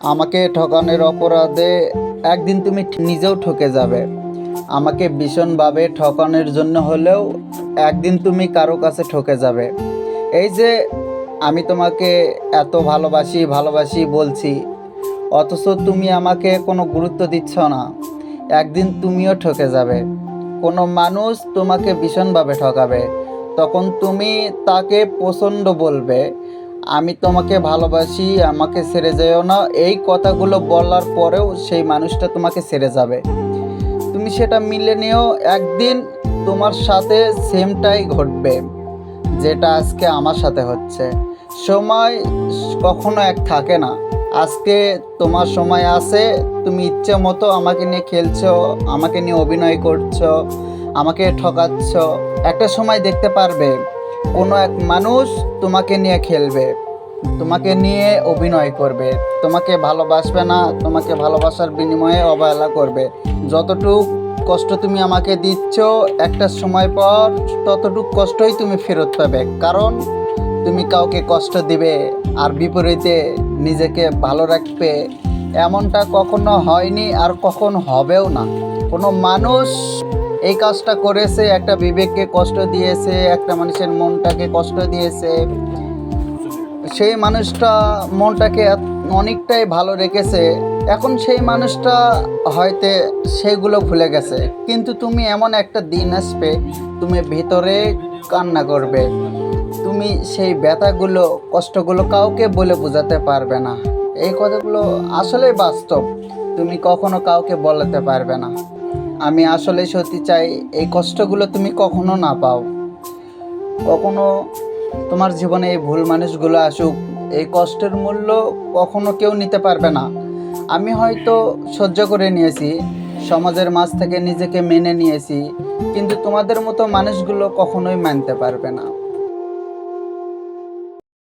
আমাকে ঠকানোর অপরাধে একদিন তুমি নিজেও ঠকে যাবে। আমাকে ভীষণভাবে ঠকানোর জন্য হলেও একদিন তুমি কারো কাছে ঠকে যাবে। এই যে আমি তোমাকে এত ভালোবাসি ভালোবাসি বলছি, অথচ তুমি আমাকে কোনো গুরুত্ব দিচ্ছ না। একদিন তুমিও ঠকে যাবে। কোনো মানুষ তোমাকে ভীষণভাবে ঠকাবে, তখন তুমি তাকে প্রচণ্ড বলবে, আমি তোমাকে ভালোবাসি, আমাকে ছেড়ে যেও না। এই কথাগুলো বলার পরেও সেই মানুষটা তোমাকে ছেড়ে যাবে। তুমি সেটা মিলে নিও, একদিন তোমার সাথে সেমটাই ঘটবে যেটা আজকে আমার সাথে হচ্ছে। সময় কখনো এক থাকে না। আজকে তোমার সময় আছে, তুমি ইচ্ছে মতো আমাকে নিয়ে খেলছো, আমাকে নিয়ে অভিনয় করছো, আমাকে ঠকাচ্ছ। একটা সময় দেখতে পারবে কোনো এক মানুষ তোমাকে নিয়ে খেলবে, তোমাকে নিয়ে অভিনয় করবে, তোমাকে ভালোবাসবে না, তোমাকে ভালোবাসার বিনিময়ে অবহেলা করবে। যতটুক কষ্ট তুমি আমাকে দিচ্ছ, একটা সময় পর ততটুক কষ্টই তুমি ফেরত পাবে। কারণ তুমি কাউকে কষ্ট দিবে আর বিপরীতে নিজেকে ভালো রাখবে, এমনটা কখনো হয়নি আর কখনো হবেও না। কোনো মানুষ এই কাজটা করেছে, একটা বিবেককে কষ্ট দিয়েছে, একটা মানুষের মনটাকে কষ্ট দিয়েছে। সেই মানুষটা মনটাকে অনেকটাই ভালো রেখেছে। এখন সেই মানুষটা হয়তো সেগুলো ভুলে গেছে, কিন্তু তুমি এমন একটা দিন আসবে, তুমি ভিতরে কান্না করবে। তুমি সেই ব্যথাগুলো, কষ্টগুলো কাউকে বলে বোঝাতে পারবে না। এই কথাগুলো আসলেই বাস্তব, তুমি কখনো কাউকে বলাতে পারবে না। আমি আসলে সত্যি চাই এই কষ্টগুলো তুমি কখনো না পাও। কখনো তোমার জীবনে এই ভুল মানুষগুলো আসুক, এই কষ্টের মূল্য কখনো কেউ নিতে পারবে না। আমি হয়তো সহ্য করে নিয়েছি, সমাজের মাঝ থেকে নিজেকে মেনে নিয়েছি, কিন্তু তোমাদের মতো মানুষগুলো কখনোই মানতে পারবে না।